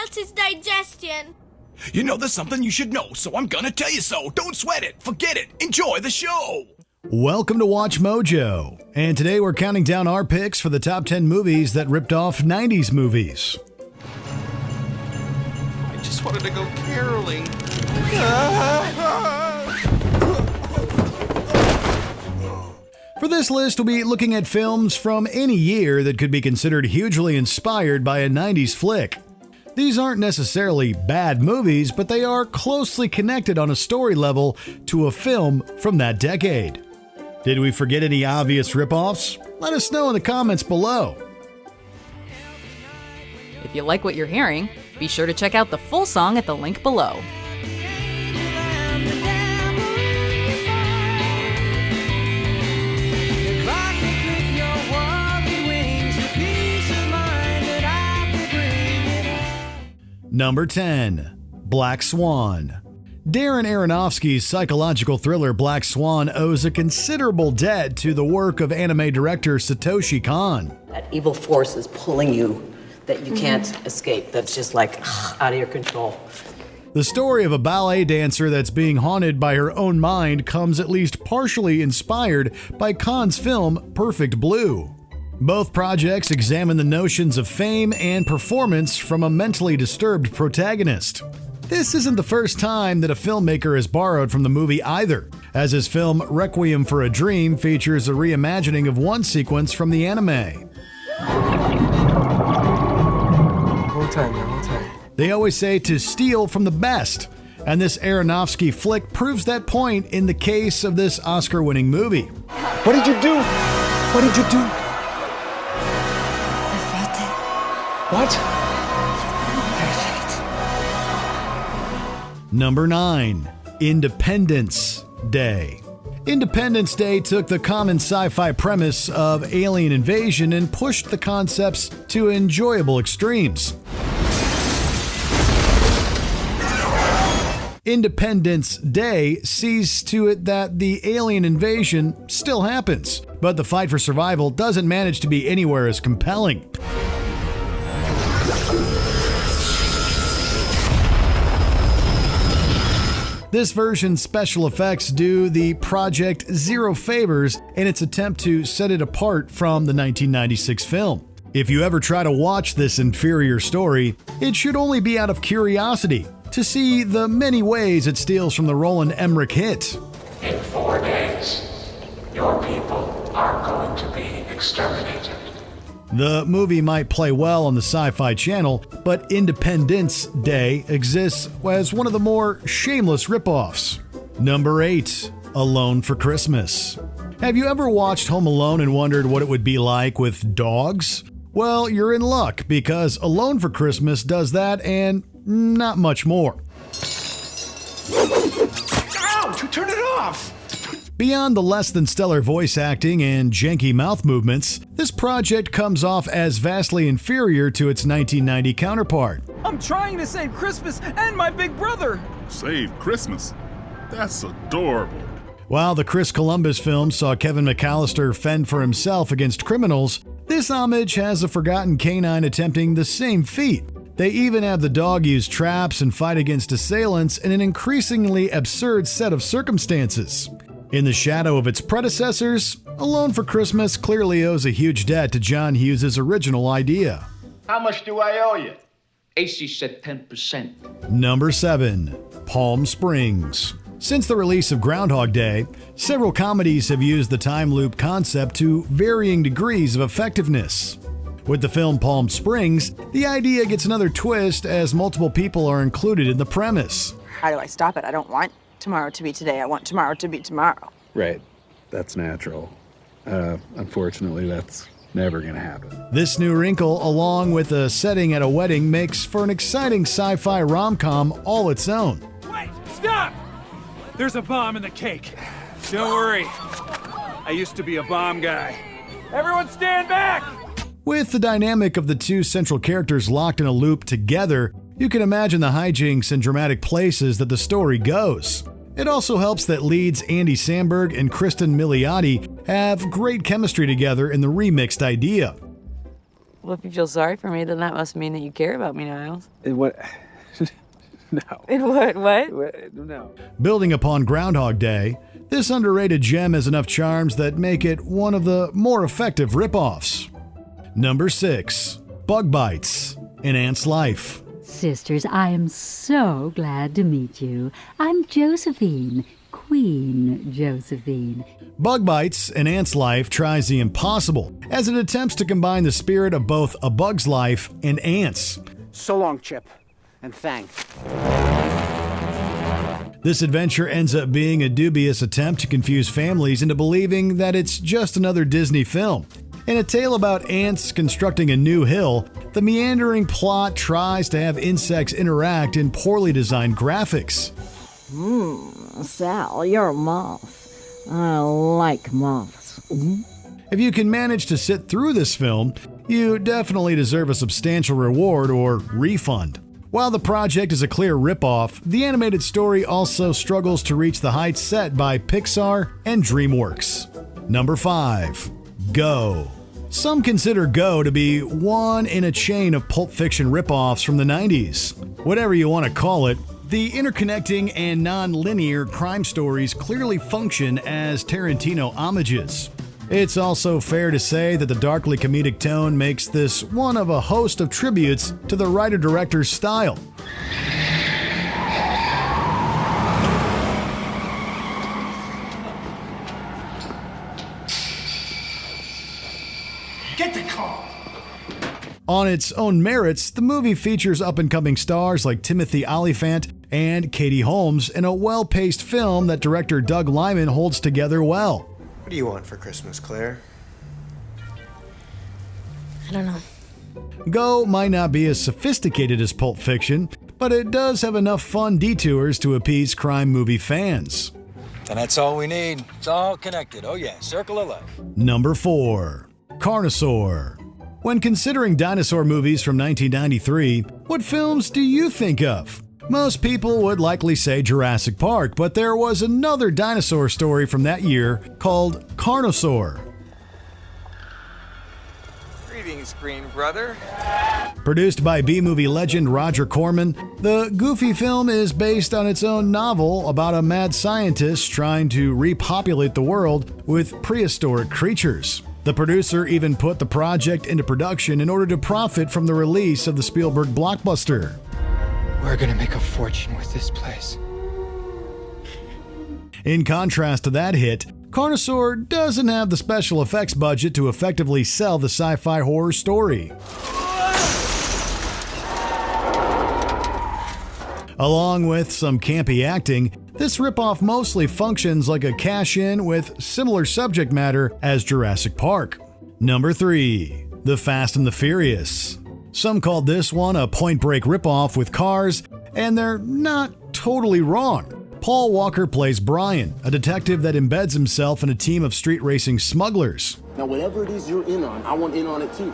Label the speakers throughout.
Speaker 1: helps his digestion.
Speaker 2: You know, there's something you should know, so I'm gonna tell you so. Don't sweat it. Forget it. Enjoy the show.
Speaker 3: Welcome to Watch Mojo, and today we're counting down our picks for the top 10 movies that ripped off 90s movies.
Speaker 4: I just wanted to go caroling.
Speaker 3: For this list, we'll be looking at films from any year that could be considered hugely inspired by a 90s flick. These aren't necessarily bad movies, but they are closely connected on a story level to a film from that decade. Did we forget any obvious ripoffs? Let us know in the comments below.
Speaker 5: If you like what you're hearing, be sure to check out the full song at the link below.
Speaker 3: Number 10. Black Swan. Darren Aronofsky's psychological thriller Black Swan owes a considerable debt to the work of anime director Satoshi Kon.
Speaker 6: That evil force is pulling you that you can't escape, that's just like out of your control.
Speaker 3: The story of a ballet dancer that's being haunted by her own mind comes at least partially inspired by Kon's film Perfect Blue. Both projects examine the notions of fame and performance from a mentally disturbed protagonist. This isn't the first time that a filmmaker has borrowed from the movie either, as his film Requiem for a Dream features a reimagining of one sequence from the anime.
Speaker 7: Hold tight, man, hold tight.
Speaker 3: They always say to steal from the best, and this Aronofsky flick proves that point in the case of this Oscar-winning movie.
Speaker 7: What did you do? What did you do? What?
Speaker 1: Perfect.
Speaker 3: Number 9. Independence Day. Independence Day took the common sci-fi premise of alien invasion and pushed the concepts to enjoyable extremes. Independence Day sees to it that the alien invasion still happens, but the fight for survival doesn't manage to be anywhere as compelling. This version's special effects do the project zero favors in its attempt to set it apart from the 1996 film. If you ever try to watch this inferior story, it should only be out of curiosity to see the many ways it steals from the Roland Emmerich hit.
Speaker 8: In 4 days, your people are going to be exterminated.
Speaker 3: The movie might play well on the Sci-Fi Channel, but Independence Day exists as one of the more shameless ripoffs. Number 8. Alone for Christmas. Have you ever watched Home Alone and wondered what it would be like with dogs? Well, you're in luck, because Alone for Christmas does that and not much more.
Speaker 4: Ouch! Turn it off!
Speaker 3: Beyond the less than stellar voice acting and janky mouth movements, this project comes off as vastly inferior to its 1990 counterpart.
Speaker 9: I'm trying to save Christmas and my big brother!
Speaker 10: Save Christmas? That's adorable.
Speaker 3: While the Chris Columbus film saw Kevin McAllister fend for himself against criminals, this homage has a forgotten canine attempting the same feat. They even have the dog use traps and fight against assailants in an increasingly absurd set of circumstances. In the shadow of its predecessors, Alone for Christmas clearly owes a huge debt to John Hughes' original idea.
Speaker 11: How much do I owe you?
Speaker 12: AC said 10%.
Speaker 3: Number 7. Palm Springs. Since the release of Groundhog Day, several comedies have used the time loop concept to varying degrees of effectiveness. With the film Palm Springs, the idea gets another twist as multiple people are included in the premise.
Speaker 13: How do I stop it? I don't want tomorrow to be today. I want tomorrow to be tomorrow.
Speaker 14: Right. That's natural. Unfortunately, that's never gonna happen.
Speaker 3: This new wrinkle, along with a setting at a wedding, makes for an exciting sci-fi rom-com all its own.
Speaker 9: Wait! Stop! There's a bomb in the cake. Don't worry. I used to be a bomb guy. Everyone stand back!
Speaker 3: With the dynamic of the two central characters locked in a loop together, you can imagine the hijinks and dramatic places that the story goes. It also helps that leads Andy Samberg and Kristen Milioti have great chemistry together in the remixed idea.
Speaker 13: Well, if you feel sorry for me, then that must mean that you care about me, Niles.
Speaker 14: What? No.
Speaker 13: What?
Speaker 14: No.
Speaker 3: Building upon Groundhog Day, this underrated gem has enough charms that make it one of the more effective ripoffs. Number 6. Bug Bites, An Ant's Life.
Speaker 1: Sisters, I am so glad to meet you. I'm Josephine, Queen Josephine.
Speaker 3: Bug Bites, An Ant's Life tries the impossible as it attempts to combine the spirit of both A Bug's Life and ants.
Speaker 15: So long, Chip, and thanks.
Speaker 3: This adventure ends up being a dubious attempt to confuse families into believing that it's just another Disney film. In a tale about ants constructing a new hill, the meandering plot tries to have insects interact in poorly designed graphics.
Speaker 1: Sal, you're a moth. I like moths.
Speaker 3: If you can manage to sit through this film, you definitely deserve a substantial reward or refund. While the project is a clear ripoff, the animated story also struggles to reach the heights set by Pixar and DreamWorks. Number 5. Go. Some consider Go to be one in a chain of Pulp Fiction ripoffs from the 90s. Whatever you want to call it, the interconnecting and non-linear crime stories clearly function as Tarantino homages. It's also fair to say that the darkly comedic tone makes this one of a host of tributes to the writer-director's style.
Speaker 4: Get the car!
Speaker 3: On its own merits, the movie features up-and-coming stars like Timothy Olyphant and Katie Holmes in a well-paced film that director Doug Liman holds together well.
Speaker 16: What do you want for Christmas, Claire?
Speaker 17: I don't know.
Speaker 3: Go might not be as sophisticated as Pulp Fiction, but it does have enough fun detours to appease crime movie fans.
Speaker 18: And that's all we need. It's all connected. Oh yeah, circle of life.
Speaker 3: Number 4. Carnosaur. When considering dinosaur movies from 1993, what films do you think of? Most people would likely say Jurassic Park, but there was another dinosaur story from that year called Carnosaur.
Speaker 19: Greetings, Green Brother.
Speaker 3: Produced by B-movie legend Roger Corman, the goofy film is based on its own novel about a mad scientist trying to repopulate the world with prehistoric creatures. The producer even put the project into production in order to profit from the release of the Spielberg blockbuster.
Speaker 15: We're gonna make a fortune with this place.
Speaker 3: In contrast to that hit, Carnosaur doesn't have the special effects budget to effectively sell the sci-fi horror story. Along with some campy acting, this ripoff mostly functions like a cash-in with similar subject matter as Jurassic Park. Number 3. The Fast and the Furious. Some called this one a Point Break ripoff with cars, and they're not totally wrong. Paul Walker plays Brian, a detective that embeds himself in a team of street racing smugglers.
Speaker 20: Now, whatever it is you're in on, I want in on it too.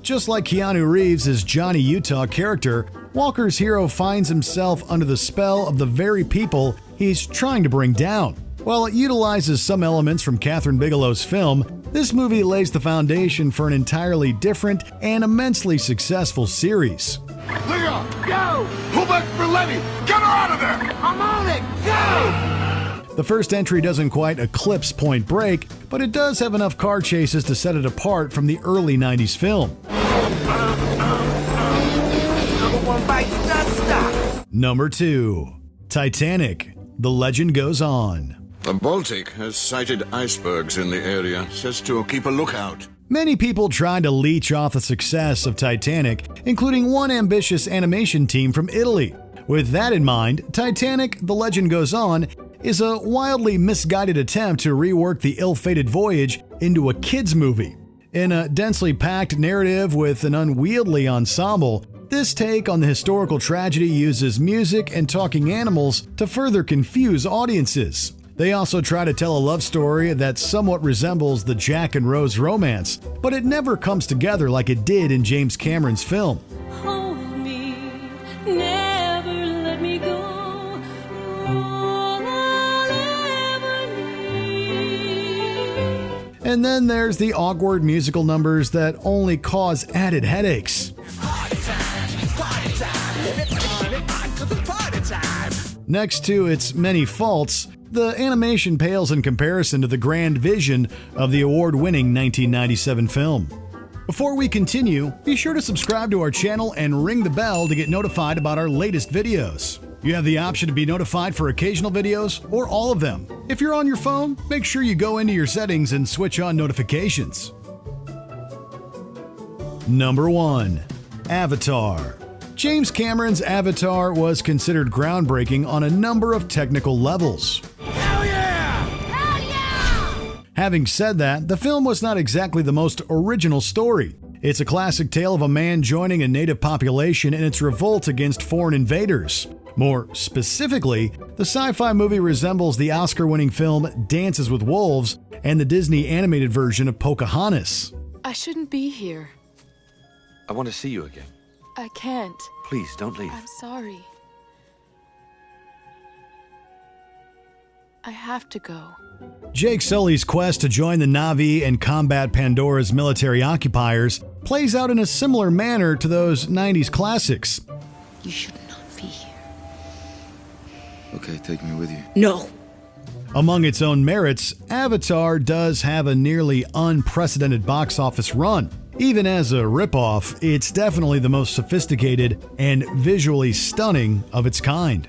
Speaker 3: Just like Keanu Reeves' Johnny Utah character, Walker's hero finds himself under the spell of the very people he's trying to bring down. While it utilizes some elements from Catherine Bigelow's film, this movie lays the foundation for an entirely different and immensely successful series.
Speaker 4: Leon, go! Pull back for Lenny! Get her out of there! I'm on it! Go!
Speaker 3: The first entry doesn't quite eclipse Point Break, but it does have enough car chases to set it apart from the early 90s film.
Speaker 4: Number 1 bites not stop!
Speaker 3: Number 2. Titanic. The Legend Goes On.
Speaker 21: The Baltic has sighted icebergs in the area. Says to keep a lookout.
Speaker 3: Many people tried to leech off the success of Titanic, including one ambitious animation team from Italy. With that in mind, Titanic, The Legend Goes On is a wildly misguided attempt to rework the ill-fated voyage into a kids' movie. In a densely packed narrative with an unwieldy ensemble, this take on the historical tragedy uses music and talking animals to further confuse audiences. They also try to tell a love story that somewhat resembles the Jack and Rose romance, but it never comes together like it did in James Cameron's film.
Speaker 22: Hold me, never let me go. You're all I'll ever need.
Speaker 3: And then there's the awkward musical numbers that only cause added headaches. Next to its many faults, the animation pales in comparison to the grand vision of the award-winning 1997 film. Before we continue, be sure to subscribe to our channel and ring the bell to get notified about our latest videos. You have the option to be notified for occasional videos or all of them. If you're on your phone, make sure you go into your settings and switch on notifications. Number 1. Avatar. James Cameron's Avatar was considered groundbreaking on a number of technical levels.
Speaker 4: Hell yeah! Hell yeah!
Speaker 3: Having said that, the film was not exactly the most original story. It's a classic tale of a man joining a native population in its revolt against foreign invaders. More specifically, the sci-fi movie resembles the Oscar-winning film Dances with Wolves and the Disney animated version of Pocahontas.
Speaker 2: I shouldn't be here.
Speaker 17: I want to see you again.
Speaker 2: I can't.
Speaker 17: Please, don't leave.
Speaker 2: I'm sorry. I have to go.
Speaker 3: Jake Sully's quest to join the Na'vi and combat Pandora's military occupiers plays out in a similar manner to those 90s classics.
Speaker 2: You should not be here.
Speaker 17: Okay, take me with you.
Speaker 2: No.
Speaker 3: Among its own merits, Avatar does have a nearly unprecedented box office run. Even as a ripoff, it's definitely the most sophisticated and visually stunning of its kind.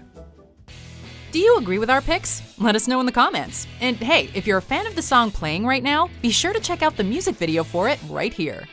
Speaker 5: Do you agree with our picks? Let us know in the comments. And hey, if you're a fan of the song playing right now, be sure to check out the music video for it right here.